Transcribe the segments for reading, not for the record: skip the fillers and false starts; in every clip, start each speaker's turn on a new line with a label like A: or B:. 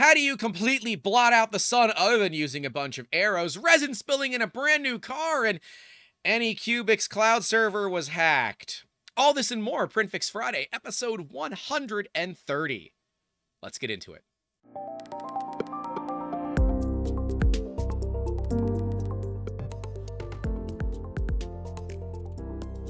A: How do you completely blot out the sun other than using a bunch of arrows? Resin spilling in a brand new car, and Anycubic's cloud server was hacked. All this and more, PrintFix Friday, episode 130. Let's get into it.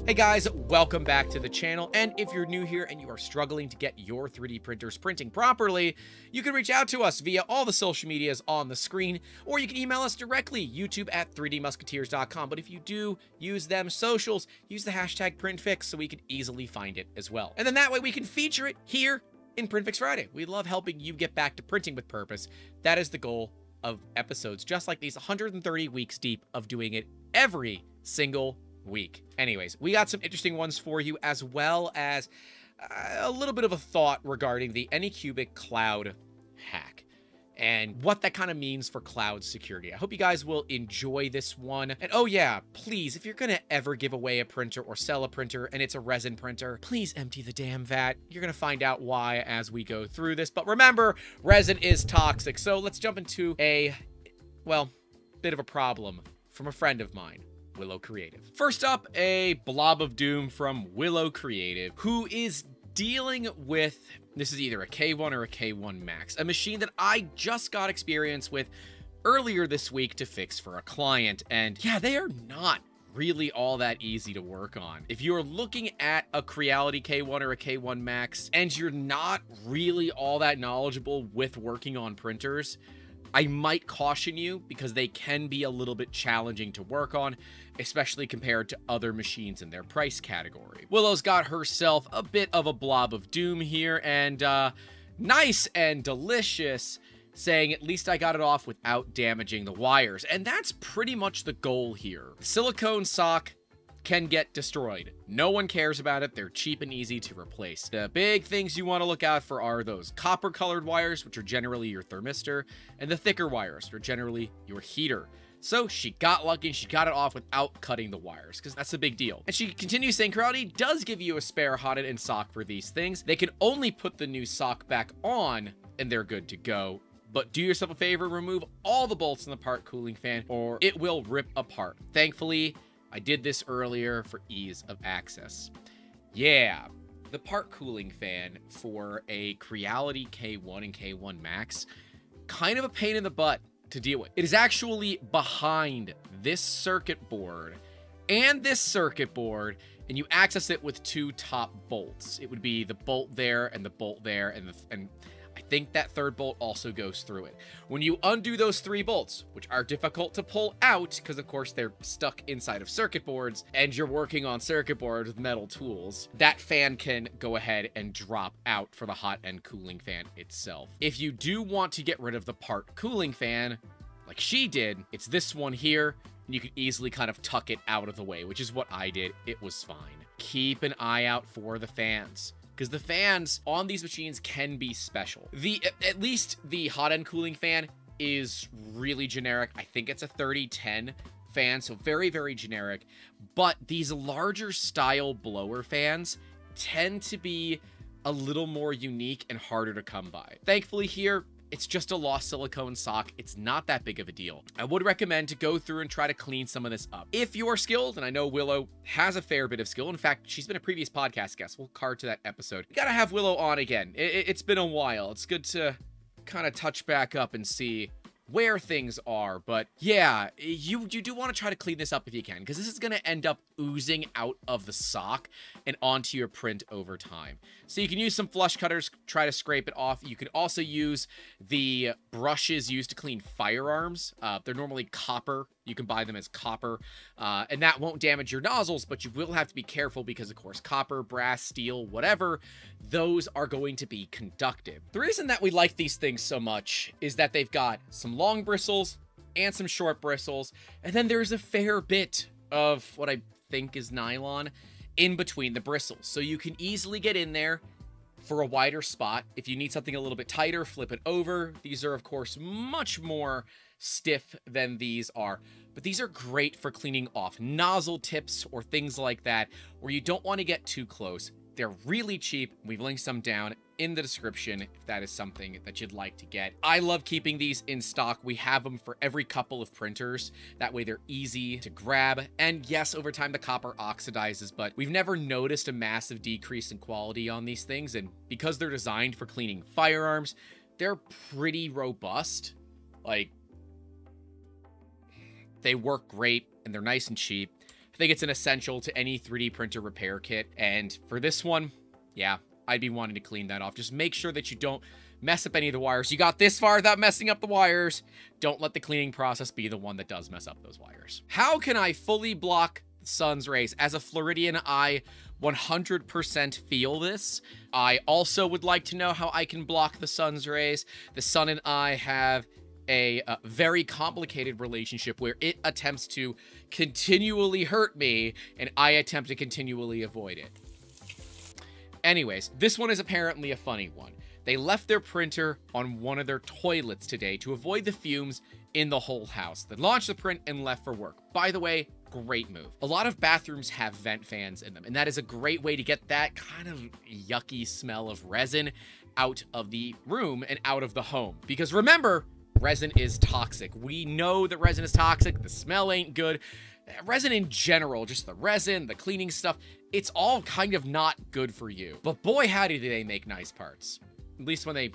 A: Hey guys, welcome back to the channel, and if you're new here and you are struggling to get your 3D printers printing properly, you can reach out to us via all the social medias on the screen, or you can email us directly, youtube@3dmusketeers.com. But if you do use them socials, use the hashtag PrintFix so we can easily find it as well. And then that way we can feature it here in PrintFix Friday. We love helping you get back to printing with purpose. That is the goal of episodes just like these, 130 weeks deep of doing it every single week. Anyways, we got some interesting ones for you, as well as a little bit of a thought regarding the Anycubic Cloud hack and what that kind of means for cloud security. I hope you guys will enjoy this one. And oh yeah, please, if you're gonna ever give away a printer or sell a printer and it's a resin printer, please empty the damn vat. You're gonna find out why as we go through this. But remember, resin is toxic. So let's jump into a, well, bit of a problem from a friend of mine, Willow Creative. First up, a Blob of Doom from Willow Creative, who is dealing with, this is either a K1 or a K1 Max, a machine that I just got experience with earlier this week to fix for a client. And yeah, they are not really all that easy to work on. If you're looking at a Creality K1 or a K1 Max and you're not really all that knowledgeable with working on printers, I might caution you because they can be a little bit challenging to work on, especially compared to other machines in their price category. Willow's got herself a bit of a Blob of Doom here, and nice and delicious, saying at least I got it off without damaging the wires. And that's pretty much the goal here. The silicone sock can get destroyed. No one cares about it. They're cheap and easy to replace. The big things you want to look out for are those copper colored wires, which are generally your thermistor, and the thicker wires, which are generally your heater. So she got lucky and she got it off without cutting the wires, because that's a big deal. And she continues saying Creality does give you a spare hotted end sock for these things. They can only put the new sock back on and they're good to go. But do yourself a favor, remove all the bolts in the part cooling fan or it will rip apart. Thankfully, I did this earlier for ease of access. Yeah, the part cooling fan for a Creality K1 and K1 Max, kind of a pain in the butt to deal with. It is actually behind this circuit board and this circuit board, and you access it with two top bolts. It would be the bolt there and the bolt there, and I think that third bolt also goes through it. When you undo those three bolts, which are difficult to pull out because of course they're stuck inside of circuit boards and you're working on circuit boards with metal tools, that fan can go ahead and drop out for the hot end cooling fan itself. If you do want to get rid of the part cooling fan, like she did, it's this one here, and you can easily kind of tuck it out of the way, which is what I did. It was fine. Keep an eye out for the fans, because the fans on these machines can be special. At least the hot end cooling fan is really generic. I think it's a 3010 fan, so very, very generic. But these larger style blower fans tend to be a little more unique and harder to come by. Thankfully here, it's just a lost silicone sock. It's not that big of a deal. I would recommend to go through and try to clean some of this up. If you're skilled, and I know Willow has a fair bit of skill. In fact, she's been a previous podcast guest. We'll card to that episode. You gotta have Willow on again. It's been a while. It's good to kind of touch back up and see where things are. But yeah, you do want to try to clean this up if you can, because this is going to end up oozing out of the sock and onto your print over time. So you can use some flush cutters, try to scrape it off. You can also use the brushes used to clean firearms. They're normally copper. You can buy them as copper, and that won't damage your nozzles, but you will have to be careful because, of course, copper, brass, steel, whatever, those are going to be conductive. The reason that we like these things so much is that they've got some long bristles and some short bristles, and then there's a fair bit of what I think is nylon in between the bristles. So you can easily get in there for a wider spot. If you need something a little bit tighter, flip it over. These are, of course, much more stiff than these are, but these are great for cleaning off nozzle tips or things like that where you don't want to get too close. They're really cheap. We've linked some down in the description if that is something that you'd like to get. I love keeping these in stock. We have them for every couple of printers. That way they're easy to grab. And yes, over time the copper oxidizes, but we've never noticed a massive decrease in quality on these things. And because they're designed for cleaning firearms, they're pretty robust. Like, they work great and they're nice and cheap. I think it's an essential to any 3D printer repair kit. And for this one, yeah, I'd be wanting to clean that off. Just make sure that you don't mess up any of the wires. You got this far without messing up the wires. Don't let the cleaning process be the one that does mess up those wires. How can I fully block the sun's rays? As a Floridian, I 100% feel this. I also would like to know how I can block the sun's rays. The sun and I have a very complicated relationship where it attempts to continually hurt me and I attempt to continually avoid it. Anyways, this one is apparently a funny one. They left their printer on one of their toilets today to avoid the fumes in the whole house. They launched the print and left for work. By the way, great move. A lot of bathrooms have vent fans in them, and that is a great way to get that kind of yucky smell of resin out of the room and out of the home. Because remember, resin is toxic. We know that resin is toxic. The smell ain't good. Resin in general, just the resin, the cleaning stuff, it's all kind of not good for you. But boy, howdy do they make nice parts. At least when they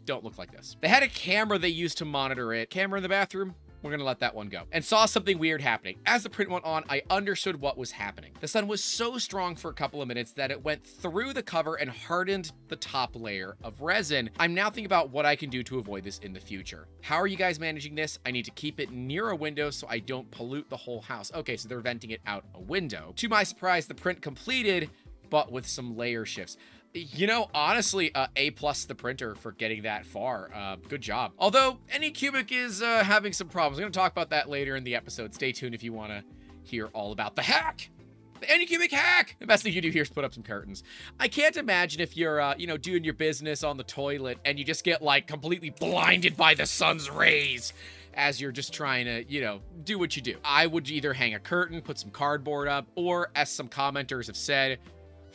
A: don't look like this. They had a camera they used to monitor it. Camera in the bathroom? We're gonna let that one go. And saw something weird happening. As the print went on, I understood what was happening. The sun was so strong for a couple of minutes that it went through the cover and hardened the top layer of resin. I'm now thinking about what I can do to avoid this in the future. How are you guys managing this? I need to keep it near a window so I don't pollute the whole house. Okay, so they're venting it out a window. To my surprise, the print completed, but with some layer shifts. You know, honestly, A+ the printer for getting that far. Good job. Although, Anycubic is having some problems. I'm going to talk about that later in the episode. Stay tuned if you want to hear all about the hack. The Anycubic hack! The best thing you do here is put up some curtains. I can't imagine if you're, you know, doing your business on the toilet and you just get, like, completely blinded by the sun's rays as you're just trying to, you know, do what you do. I would either hang a curtain, put some cardboard up, or, as some commenters have said,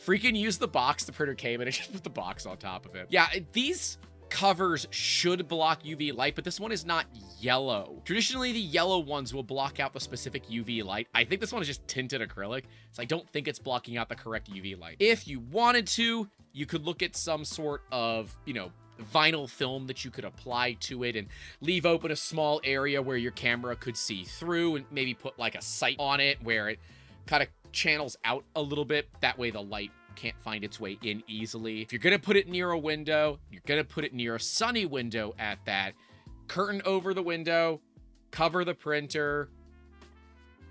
A: freaking use the box the printer came in and just put the box on top of it. Yeah, these covers should block UV light, but this one is not yellow. Traditionally, the yellow ones will block out the specific UV light. I think this one is just tinted acrylic, so I don't think it's blocking out the correct UV light. If you wanted to, you could look at some sort of, you know, vinyl film that you could apply to it and leave open a small area where your camera could see through and maybe put like a sight on it where it kind of channels out a little bit. That way the light can't find its way in easily. If you're gonna put it near a window, you're gonna put it near a sunny window at that. Curtain over the window, cover the printer,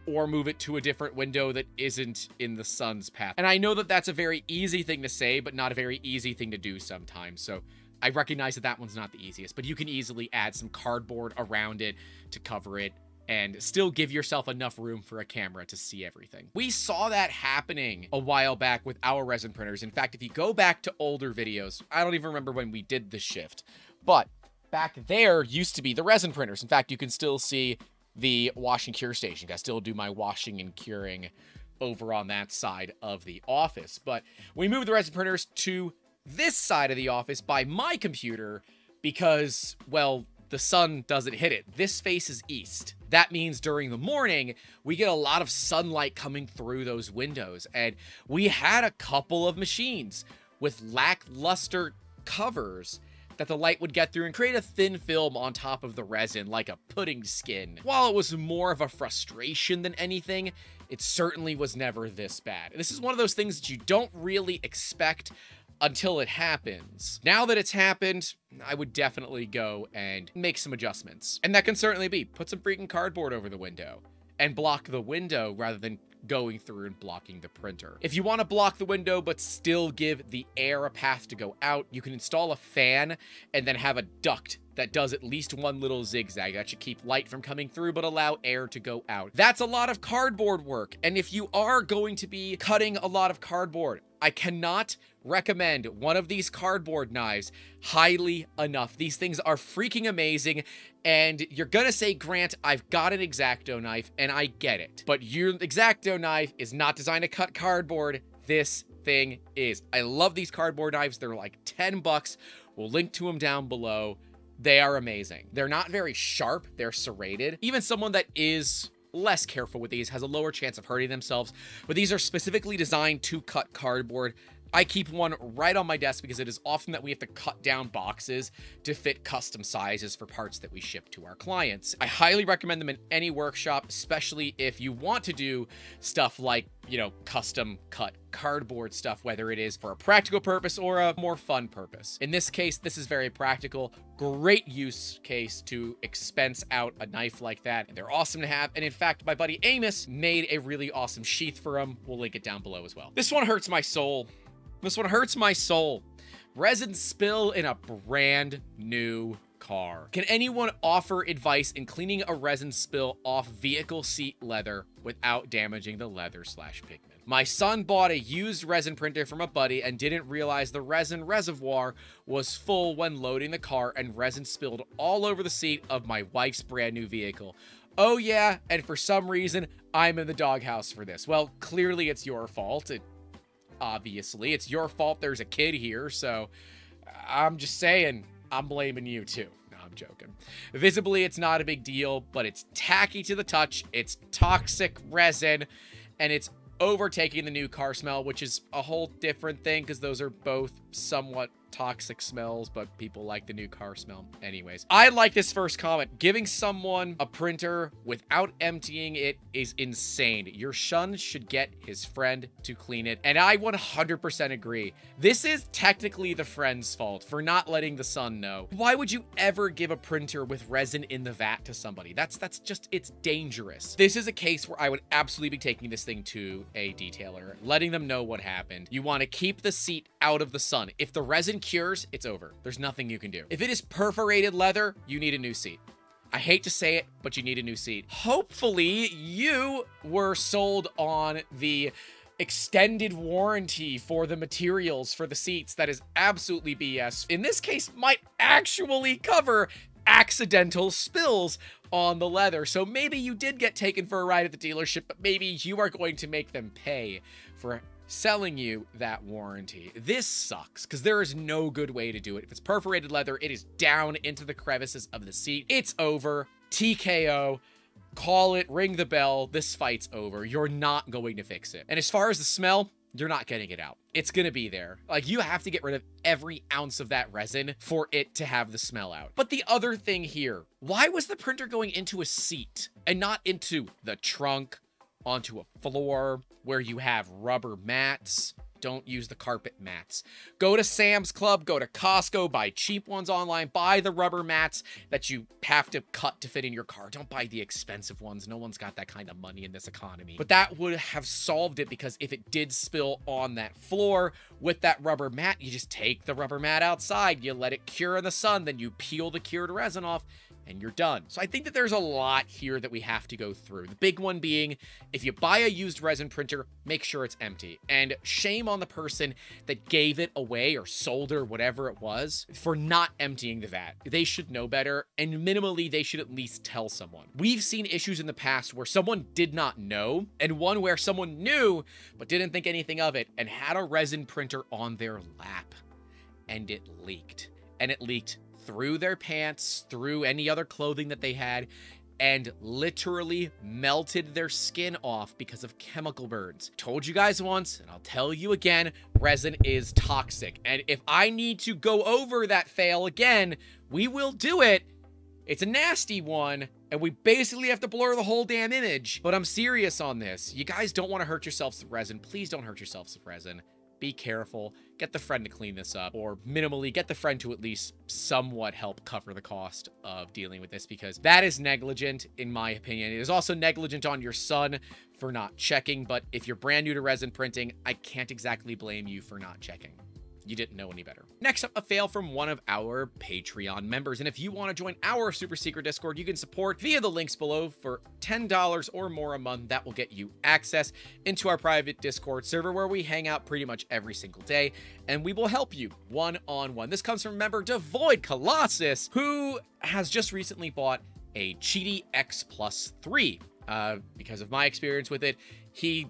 A: or move it to a different window that isn't in the sun's path. And I know that that's a very easy thing to say, but not a very easy thing to do sometimes. So I recognize that that one's not the easiest, but you can easily add some cardboard around it to cover it and still give yourself enough room for a camera to see everything. We saw that happening a while back with our resin printers. In fact, if you go back to older videos, I don't even remember when we did this shift, but back there used to be the resin printers. In fact, you can still see the wash and cure station. I still do my washing and curing over on that side of the office. But we moved the resin printers to this side of the office by my computer because, well, the sun doesn't hit it. This faces east. That means during the morning, we get a lot of sunlight coming through those windows. And we had a couple of machines with lackluster covers that the light would get through and create a thin film on top of the resin like a pudding skin. While it was more of a frustration than anything, it certainly was never this bad. This is one of those things that you don't really expect until it happens. Now that it's happened, I would definitely go and make some adjustments. And that can certainly be, put some freaking cardboard over the window and block the window rather than going through and blocking the printer. If you want to block the window but still give the air a path to go out, you can install a fan and then have a duct that does at least one little zigzag. That should keep light from coming through but allow air to go out. That's a lot of cardboard work. And if you are going to be cutting a lot of cardboard, I cannot recommend one of these cardboard knives highly enough. These things are freaking amazing, and you're gonna say, Grant, I've got an X-Acto knife, and I get it. But your X-Acto knife is not designed to cut cardboard. This thing is I love these cardboard knives. They're like 10 bucks. We'll link to them down below. They are amazing. They're not very sharp. They're serrated. Even someone that is less careful with these has a lower chance of hurting themselves, but these are specifically designed to cut cardboard. I keep one right on my desk because it is often that we have to cut down boxes to fit custom sizes for parts that we ship to our clients. I highly recommend them in any workshop, especially if you want to do stuff like, you know, custom cut cardboard stuff, whether it is for a practical purpose or a more fun purpose. In this case, this is very practical. Great use case to expense out a knife like that. They're awesome to have. And in fact, my buddy Amos made a really awesome sheath for them. We'll link it down below as well. This one hurts my soul. This one hurts my soul. Resin spill in a brand new car. Can anyone offer advice in cleaning a resin spill off vehicle seat leather without damaging the leather/pigment? My son bought a used resin printer from a buddy and didn't realize the resin reservoir was full when loading the car, and resin spilled all over the seat of my wife's brand new vehicle. Oh yeah, and for some reason, I'm in the doghouse for this. Well, clearly it's your fault. Obviously, it's your fault there's a kid here, so I'm just saying, I'm blaming you too. No, I'm joking. Visibly, it's not a big deal, but it's tacky to the touch, it's toxic resin, and it's overtaking the new car smell, which is a whole different thing because those are both somewhat toxic smells, but people like the new car smell. Anyways, I like this first comment. Giving someone a printer without emptying it is insane. Your son should get his friend to clean it, and I 100% agree. This is technically the friend's fault for not letting the son know. Why would you ever give a printer with resin in the vat to somebody? That's just, it's dangerous. This is a case where I would absolutely be taking this thing to a detailer, letting them know what happened. You want to keep the seat out of the sun. If the resin cures, it's over. There's nothing you can do. If it is perforated leather, you need a new seat. I hate to say it, but you need a new seat. Hopefully you were sold on the extended warranty for the materials for the seats. That is absolutely BS. In this case, might actually cover accidental spills on the leather. So maybe you did get taken for a ride at the dealership, but maybe you are going to make them pay for selling you that warranty. This sucks because there is no good way to do it. If it's perforated leather, it is down into the crevices of the seat. It's over. TKO. Call it, ring the bell. This fight's over. You're not going to fix it. And as far as the smell, you're not getting it out. It's gonna be there. Like, you have to get rid of every ounce of that resin for it to have the smell out. But the other thing here, why was the printer going into a seat and not into the trunk, onto a floor where you have rubber mats? Don't use the carpet mats. Go to Sam's Club, go to Costco, buy cheap ones online, buy the rubber mats that you have to cut to fit in your car. Don't buy the expensive ones. No one's got that kind of money in this economy. But that would have solved it, because if it did spill on that floor with that rubber mat, you just take the rubber mat outside, you let it cure in the sun, then you peel the cured resin off, and you're done. So I think that there's a lot here that we have to go through. The big one being, if you buy a used resin printer, make sure it's empty. And shame on the person that gave it away or sold or whatever it was for not emptying the vat. They should know better, and minimally they should at least tell someone. We've seen issues in the past where someone did not know, and one where someone knew but didn't think anything of it and had a resin printer on their lap, and it leaked. And it leaked through their pants, through any other clothing that they had, and literally melted their skin off because of chemical burns. Told you guys once, and I'll tell you again, resin is toxic. And if I need to go over that fail again, we will do it. It's a nasty one, and we basically have to blur the whole damn image. But I'm serious on this. You guys don't want to hurt yourselves with resin. Please don't hurt yourselves with resin. Be careful. Get the friend to clean this up, or minimally get the friend to at least somewhat help cover the cost of dealing with this, because that is negligent, in my opinion. It is also negligent on your son for not checking, but if you're brand new to resin printing, I can't exactly blame you for not checking. You didn't know any better. Next up, a fail from one of our Patreon members. And if you want to join our super secret Discord, you can support via the links below for $10 or more a month. That will get you access into our private Discord server where we hang out pretty much every single day, and we will help you one-on-one. This comes from member Devoid Colossus, who has just recently bought a Qiditech X Plus 3. Because of my experience with it, he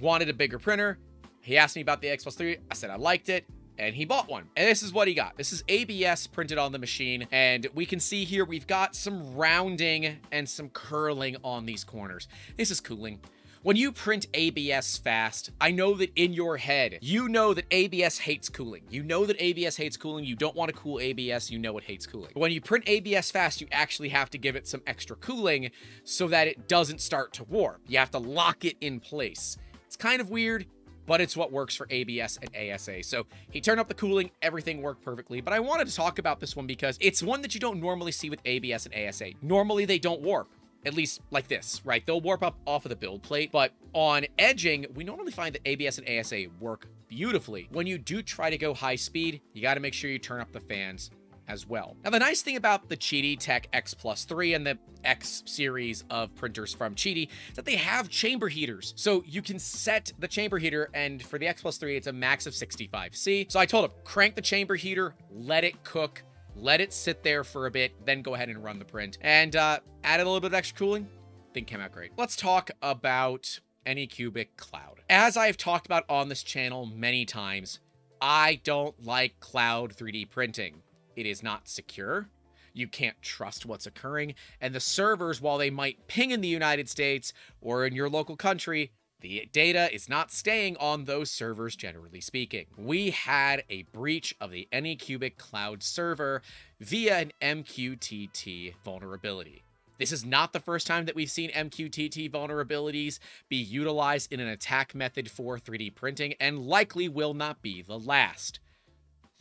A: wanted a bigger printer. He asked me about the X Plus 3. I said I liked it, and he bought one. And this is what he got. This is ABS printed on the machine, and we can see here we've got some rounding and some curling on these corners. This is cooling. When you print ABS fast, I know that in your head, you know that ABS hates cooling. You know that ABS hates cooling. You don't want to cool ABS. You know it hates cooling. But when you print ABS fast, you actually have to give it some extra cooling so that it doesn't start to warp. You have to lock it in place. It's kind of weird, but it's what works for ABS and ASA. So he turned up the cooling, everything worked perfectly. But I wanted to talk about this one because it's one that you don't normally see with ABS and ASA. Normally, they don't warp. At least like this, right? They'll warp up off of the build plate, but on edging, we normally find that ABS and ASA work beautifully. When you do try to go high speed, you got to make sure you turn up the fans as well. Now, the nice thing about the Qiditech X Plus 3 and the X series of printers from Qidi is that they have chamber heaters. So you can set the chamber heater, and for the X Plus 3, it's a max of 65°C. So I told him, crank the chamber heater, let it cook, let it sit there for a bit, then go ahead and run the print. And added a little bit of extra cooling. Thing came out great. Let's talk about Anycubic Cloud. As I've talked about on this channel many times, I don't like cloud 3D printing. It is not secure. You can't trust what's occurring. And the servers, while they might ping in the United States or in your local country, the data is not staying on those servers, generally speaking. We had a breach of the Anycubic Cloud server via an MQTT vulnerability. This is not the first time that we've seen MQTT vulnerabilities be utilized in an attack method for 3D printing, and likely will not be the last.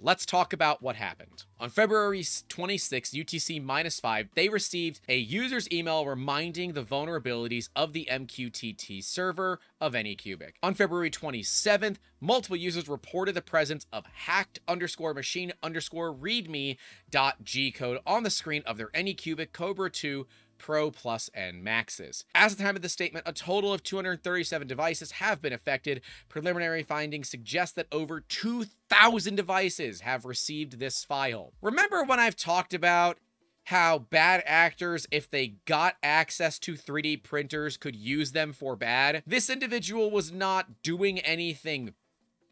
A: Let's talk about what happened. On February 26, UTC-5, they received a user's email reminding the vulnerabilities of the MQTT server of Anycubic. On February 27th, multiple users reported the presence of hacked_machine_readme.g code on the screen of their Anycubic Cobra 2 Pro, Plus, and Maxes. As of the time of the statement, a total of 237 devices have been affected. Preliminary findings suggest that over 2,000 devices have received this file. Remember when I've talked about how bad actors, if they got access to 3D printers, could use them for bad? This individual was not doing anything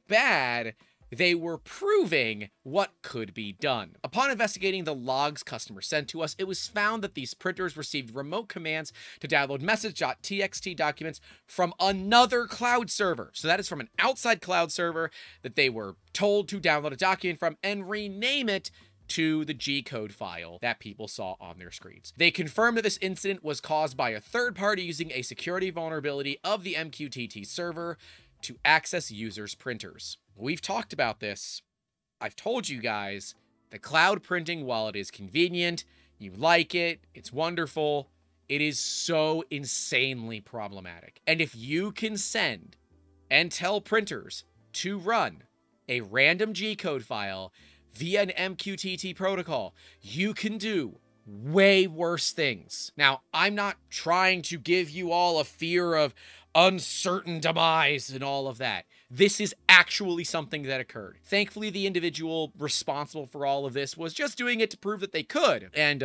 A: bad. They were proving what could be done. Upon investigating the logs customer sent to us, it was found that these printers received remote commands to download message.txt documents from another cloud server. So that is from an outside cloud server that they were told to download a document from and rename it to the G-code file that people saw on their screens. They confirmed that this incident was caused by a third party using a security vulnerability of the MQTT server to access users' printers. We've talked about this. I've told you guys that cloud printing, while it is convenient, you like it, it's wonderful, it is so insanely problematic. And if you can send and tell printers to run a random G-code file via an MQTT protocol, you can do way worse things. Now, I'm not trying to give you all a fear of uncertain demise and all of that. This is actually something that occurred. Thankfully, the individual responsible for all of this was just doing it to prove that they could, and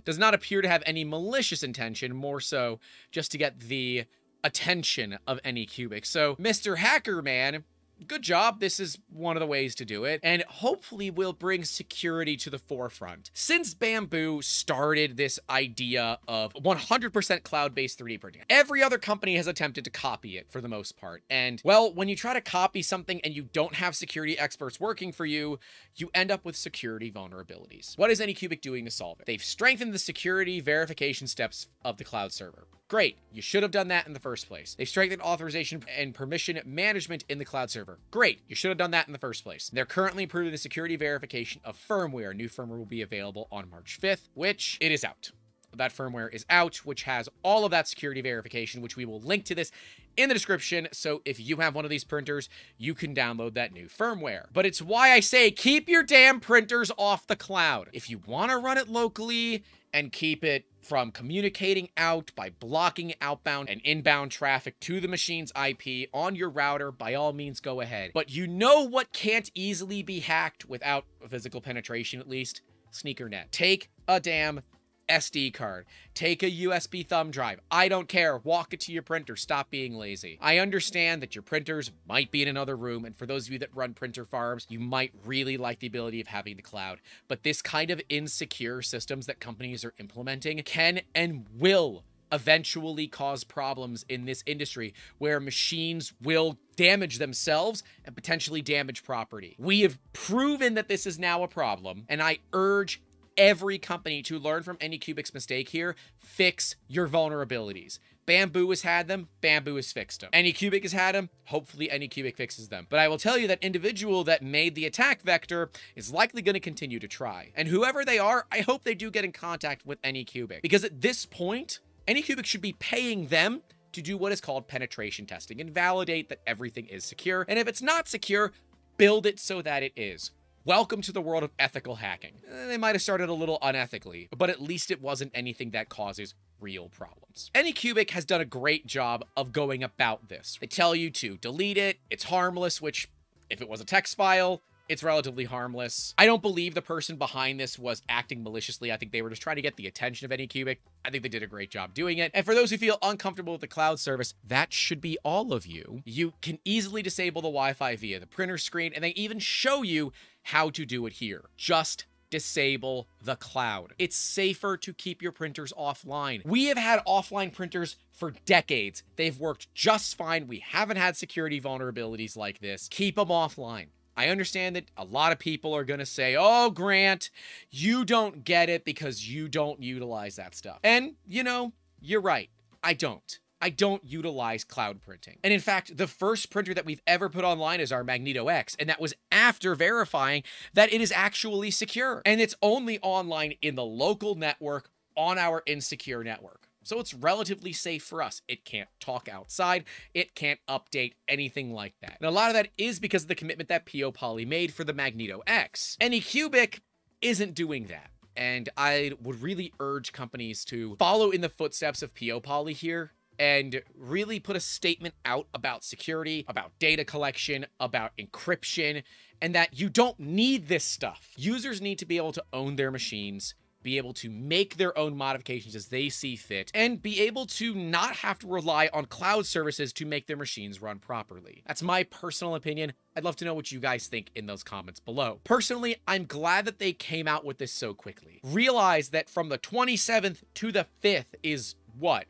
A: does not appear to have any malicious intention, more so just to get the attention of Anycubic. So, Mr. Hacker Man, good job. This is one of the ways to do it, and hopefully will bring security to the forefront. Since Bamboo started this idea of 100% cloud-based 3D printing, every other company has attempted to copy it for the most part. And, well, when you try to copy something and you don't have security experts working for you, you end up with security vulnerabilities. What is Anycubic doing to solve it? They've strengthened the security verification steps of the cloud server. Great. You should have done that in the first place. They've strengthened authorization and permission management in the cloud server. Great. You should have done that in the first place. They're currently improving the security verification of firmware. New firmware will be available on March 5th, which it is out. That firmware is out, which has all of that security verification, which we will link to this in the description. So if you have one of these printers, you can download that new firmware. But it's why I say keep your damn printers off the cloud. If you want to run it locally and keep it from communicating out by blocking outbound and inbound traffic to the machine's IP on your router, by all means go ahead. But you know what can't easily be hacked without physical penetration, at least? SneakerNet. Take a damn SD card, take a USB thumb drive. I don't care. Walk it to your printer. Stop being lazy. I understand that your printers might be in another room, and for those of you that run printer farms, you might really like the ability of having the cloud. But this kind of insecure systems that companies are implementing can and will eventually cause problems in this industry where machines will damage themselves and potentially damage property. We have proven that this is now a problem, and I urge every company to learn from Anycubic's mistake here. Fix your vulnerabilities. Bamboo has had them, Bamboo has fixed them. Anycubic has had them, hopefully Anycubic fixes them. But I will tell you that individual that made the attack vector is likely going to continue to try. And whoever they are, I hope they do get in contact with Anycubic, because at this point, Anycubic should be paying them to do what is called penetration testing and validate that everything is secure. And if it's not secure, build it so that it is. Welcome to the world of ethical hacking. They might have started a little unethically, but at least it wasn't anything that causes real problems. Anycubic has done a great job of going about this. They tell you to delete it, it's harmless, which if it was a text file, it's relatively harmless. I don't believe the person behind this was acting maliciously. I think they were just trying to get the attention of Anycubic. I think they did a great job doing it. And for those who feel uncomfortable with the cloud service, that should be all of you. You can easily disable the Wi-Fi via the printer screen, and they even show you how to do it here. Just disable the cloud. It's safer to keep your printers offline. We have had offline printers for decades. They've worked just fine. We haven't had security vulnerabilities like this. Keep them offline. I understand that a lot of people are going to say, oh, Grant, you don't get it because you don't utilize that stuff. And, you know, you're right. I don't. I don't utilize cloud printing. And in fact, the first printer that we've ever put online is our Magneto X, and that was after verifying that it is actually secure. And it's only online in the local network on our insecure network. So it's relatively safe for us. It can't talk outside. It can't update anything like that. And a lot of that is because of the commitment that PO Poly made for the Magneto X. Anycubic isn't doing that. And I would really urge companies to follow in the footsteps of PO Poly here and really put a statement out about security, about data collection, about encryption, and that you don't need this stuff. Users need to be able to own their machines, be able to make their own modifications as they see fit, and be able to not have to rely on cloud services to make their machines run properly. That's my personal opinion. I'd love to know what you guys think in those comments below. Personally, I'm glad that they came out with this so quickly. Realize that from the 27th to the 5th is what?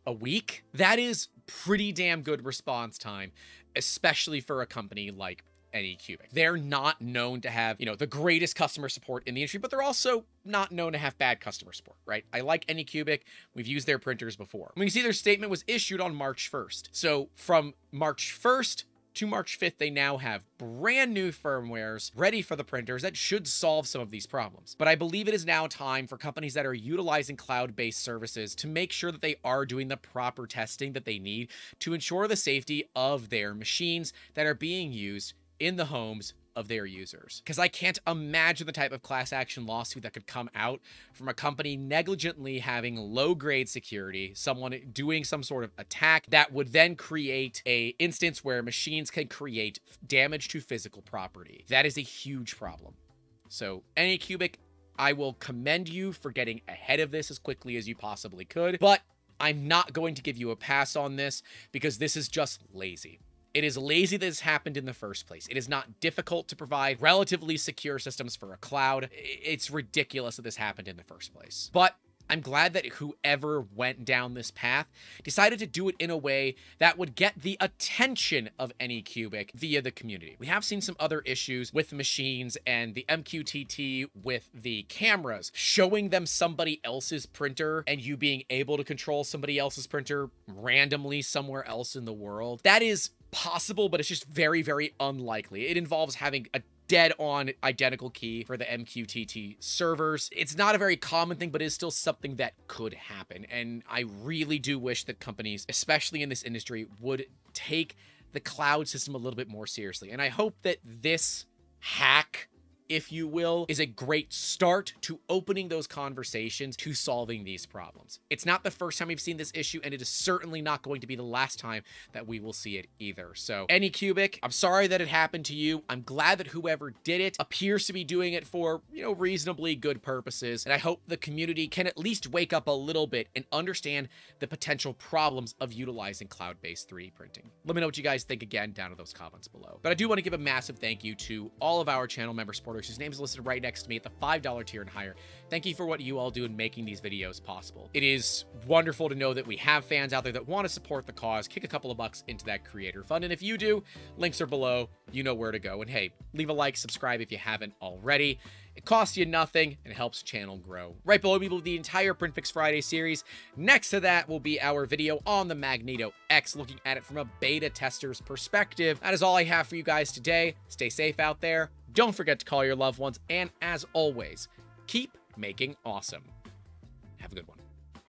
A: A week? That is pretty damn good response time, especially for a company like Anycubic. They're not known to have, you know, the greatest customer support in the industry, but they're also not known to have bad customer support, right? I like Anycubic. We've used their printers before. We can see their statement was issued on March 1st. So from March 1st to March 5th, they now have brand new firmwares ready for the printers that should solve some of these problems. But I believe it is now time for companies that are utilizing cloud-based services to make sure that they are doing the proper testing that they need to ensure the safety of their machines that are being used in the homes of their users. Because I can't imagine the type of class action lawsuit that could come out from a company negligently having low-grade security, someone doing some sort of attack that would then create a instance where machines can create damage to physical property. That is a huge problem. So Anycubic, I will commend you for getting ahead of this as quickly as you possibly could, but I'm not going to give you a pass on this because this is just lazy. It is lazy that this happened in the first place. It is not difficult to provide relatively secure systems for a cloud. It's ridiculous that this happened in the first place. But I'm glad that whoever went down this path decided to do it in a way that would get the attention of Anycubic via the community. We have seen some other issues with machines and the MQTT with the cameras, showing them somebody else's printer and you being able to control somebody else's printer randomly somewhere else in the world. That is possible, but it's just very, very unlikely. It involves having a dead-on identical key for the MQTT servers. It's not a very common thing, but it is still something that could happen. And I really do wish that companies, especially in this industry, would take the cloud system a little bit more seriously. And I hope that this hack if you will, is a great start to opening those conversations to solving these problems. It's not the first time we've seen this issue, and it is certainly not going to be the last time that we will see it either. So Anycubic, I'm sorry that it happened to you. I'm glad that whoever did it appears to be doing it for, you know, reasonably good purposes. And I hope the community can at least wake up a little bit and understand the potential problems of utilizing cloud-based 3D printing. Let me know what you guys think again down in those comments below. But I do want to give a massive thank you to all of our channel member supporters whose names are listed right next to me at the $5 tier and higher. Thank you for what you all do in making these videos possible. It is wonderful to know that we have fans out there that want to support the cause. Kick a couple of bucks into that creator fund. And if you do, links are below. You know where to go. And hey, leave a like, subscribe if you haven't already. It costs you nothing and helps the channel grow. Right below me will be the entire PrintFix Friday series. Next to that will be our video on the Magneto X, looking at it from a beta tester's perspective. That is all I have for you guys today. Stay safe out there. Don't forget to call your loved ones. And as always, keep making awesome. Have a good one.